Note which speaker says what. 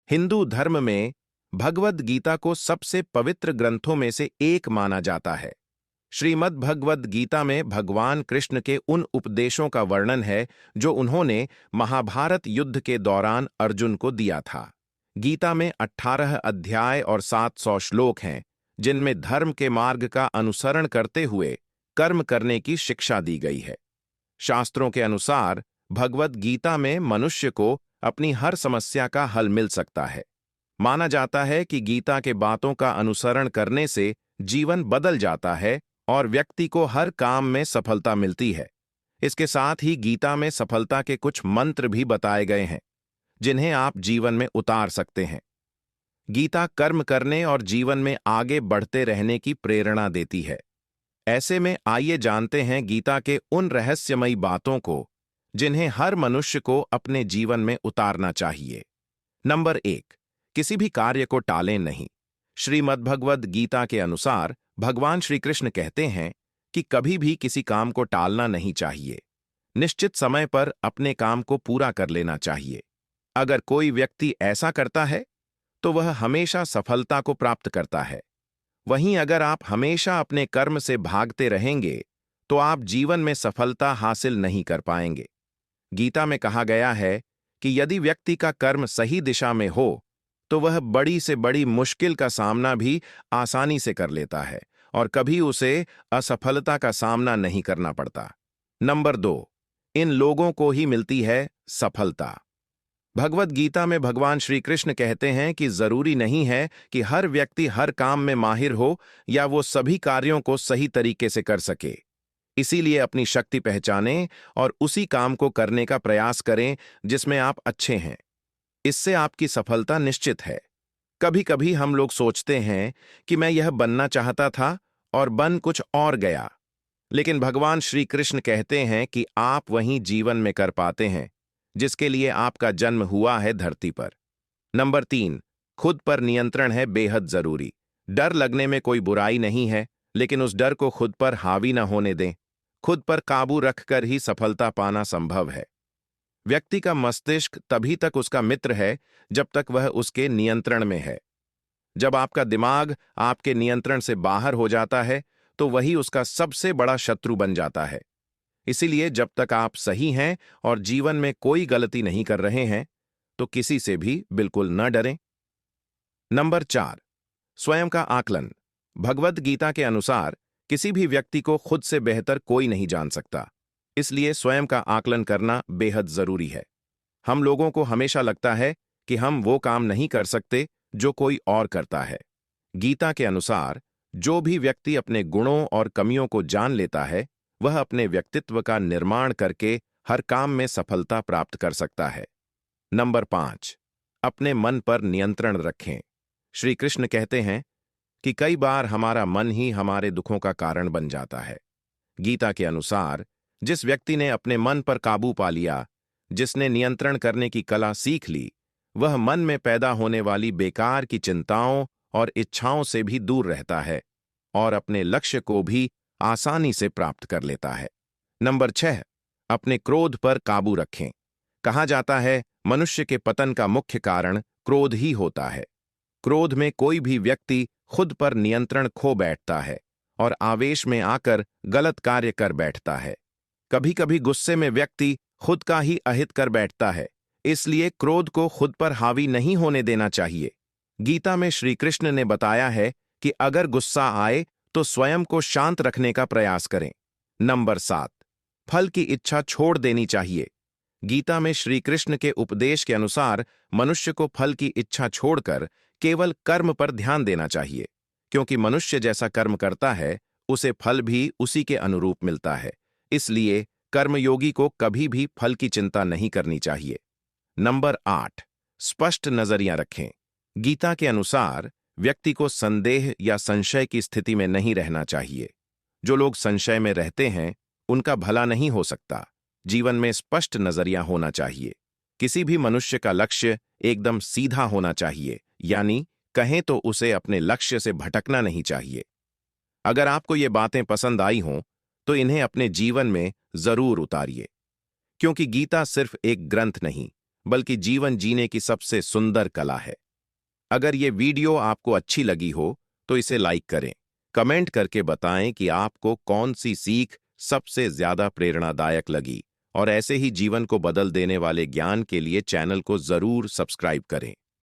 Speaker 1: हिंदू धर्म में भगवद गीता को सबसे पवित्र ग्रंथों में से एक माना जाता है। श्रीमद् भगवद गीता में भगवान कृष्ण के उन उपदेशों का वर्णन है जो उन्होंने महाभारत युद्ध के दौरान अर्जुन को दिया था। गीता में 18 अध्याय और 700 श्लोक हैं, जिनमें धर्म के मार्ग का अनुसरण करते हुए कर्म करने की शिक्षा दी गई है। शास्त्रों के अनुसार भगवद गीता में मनुष्य को अपनी हर समस्या का हल मिल सकता है। माना जाता है कि गीता के बातों का अनुसरण करने से जीवन बदल जाता है और व्यक्ति को हर काम में सफलता मिलती है। इसके साथ ही गीता में सफलता के कुछ मंत्र भी बताए गए हैं, जिन्हें आप जीवन में उतार सकते हैं। गीता कर्म करने और जीवन में आगे बढ़ते रहने की प्रेरणा देती है। ऐसे में आइए जानते हैं गीता के उन रहस्यमयी बातों को जिन्हें हर मनुष्य को अपने जीवन में उतारना चाहिए। नंबर 1, किसी भी कार्य को टालें नहीं। श्रीमद्भगवद गीता के अनुसार भगवान श्री कृष्ण कहते हैं कि कभी भी किसी काम को टालना नहीं चाहिए। निश्चित समय पर अपने काम को पूरा कर लेना चाहिए। अगर कोई व्यक्ति ऐसा करता है तो वह हमेशा सफलता को प्राप्त करता है। वहीं अगर आप हमेशा अपने कर्म से भागते रहेंगे तो आप जीवन में सफलता हासिल नहीं कर पाएंगे। गीता में कहा गया है कि यदि व्यक्ति का कर्म सही दिशा में हो तो वह बड़ी से बड़ी मुश्किल का सामना भी आसानी से कर लेता है और कभी उसे असफलता का सामना नहीं करना पड़ता। नंबर 2, इन लोगों को ही मिलती है सफलता। भगवद गीता में भगवान श्री कृष्ण कहते हैं कि जरूरी नहीं है कि हर व्यक्ति हर काम में माहिर हो या वो सभी कार्यों को सही तरीके से कर सके। इसीलिए अपनी शक्ति पहचानें और उसी काम को करने का प्रयास करें जिसमें आप अच्छे हैं। इससे आपकी सफलता निश्चित है। कभी कभी हम लोग सोचते हैं कि मैं यह बनना चाहता था और बन कुछ और गया, लेकिन भगवान श्री कृष्ण कहते हैं कि आप वहीं जीवन में कर पाते हैं जिसके लिए आपका जन्म हुआ है धरती पर। नंबर 3, खुद पर नियंत्रण है बेहद जरूरी। डर लगने में कोई बुराई नहीं है, लेकिन उस डर को खुद पर हावी न होने दें। खुद पर काबू रखकर ही सफलता पाना संभव है। व्यक्ति का मस्तिष्क तभी तक उसका मित्र है जब तक वह उसके नियंत्रण में है। जब आपका दिमाग आपके नियंत्रण से बाहर हो जाता है तो वही उसका सबसे बड़ा शत्रु बन जाता है। इसीलिए जब तक आप सही हैं और जीवन में कोई गलती नहीं कर रहे हैं तो किसी से भी बिल्कुल न डरें। नंबर 4, स्वयं का आकलन। भगवद गीता के अनुसार किसी भी व्यक्ति को खुद से बेहतर कोई नहीं जान सकता, इसलिए स्वयं का आकलन करना बेहद जरूरी है। हम लोगों को हमेशा लगता है कि हम वो काम नहीं कर सकते जो कोई और करता है। गीता के अनुसार जो भी व्यक्ति अपने गुणों और कमियों को जान लेता है वह अपने व्यक्तित्व का निर्माण करके हर काम में सफलता प्राप्त कर सकता है। नंबर 5, अपने मन पर नियंत्रण रखें। श्री कृष्ण कहते हैं कि कई बार हमारा मन ही हमारे दुखों का कारण बन जाता है। गीता के अनुसार जिस व्यक्ति ने अपने मन पर काबू पा लिया, जिसने नियंत्रण करने की कला सीख ली, वह मन में पैदा होने वाली बेकार की चिंताओं और इच्छाओं से भी दूर रहता है और अपने लक्ष्य को भी आसानी से प्राप्त कर लेता है। नंबर 6, अपने क्रोध पर काबू रखें। कहा जाता है मनुष्य के पतन का मुख्य कारण क्रोध ही होता है। क्रोध में कोई भी व्यक्ति खुद पर नियंत्रण खो बैठता है और आवेश में आकर गलत कार्य कर बैठता है। कभी कभी गुस्से में व्यक्ति खुद का ही अहित कर बैठता है, इसलिए क्रोध को खुद पर हावी नहीं होने देना चाहिए। गीता में श्री कृष्ण ने बताया है कि अगर गुस्सा आए तो स्वयं को शांत रखने का प्रयास करें। नंबर 7, फल की इच्छा छोड़ देनी चाहिए। गीता में श्री कृष्ण के उपदेश के अनुसार मनुष्य को फल की इच्छा छोड़कर केवल कर्म पर ध्यान देना चाहिए, क्योंकि मनुष्य जैसा कर्म करता है उसे फल भी उसी के अनुरूप मिलता है। इसलिए कर्मयोगी को कभी भी फल की चिंता नहीं करनी चाहिए। नंबर 8, स्पष्ट नजरिया रखें। गीता के अनुसार व्यक्ति को संदेह या संशय की स्थिति में नहीं रहना चाहिए। जो लोग संशय में रहते हैं उनका भला नहीं हो सकता। जीवन में स्पष्ट नजरिया होना चाहिए। किसी भी मनुष्य का लक्ष्य एकदम सीधा होना चाहिए, यानी कहें तो उसे अपने लक्ष्य से भटकना नहीं चाहिए। अगर आपको ये बातें पसंद आई हों तो इन्हें अपने जीवन में जरूर उतारिए, क्योंकि गीता सिर्फ एक ग्रंथ नहीं बल्कि जीवन जीने की सबसे सुंदर कला है। अगर ये वीडियो आपको अच्छी लगी हो तो इसे लाइक करें, कमेंट करके बताएं कि आपको कौन सी सीख सबसे ज्यादा प्रेरणादायक लगी, और ऐसे ही जीवन को बदल देने वाले ज्ञान के लिए चैनल को जरूर सब्सक्राइब करें।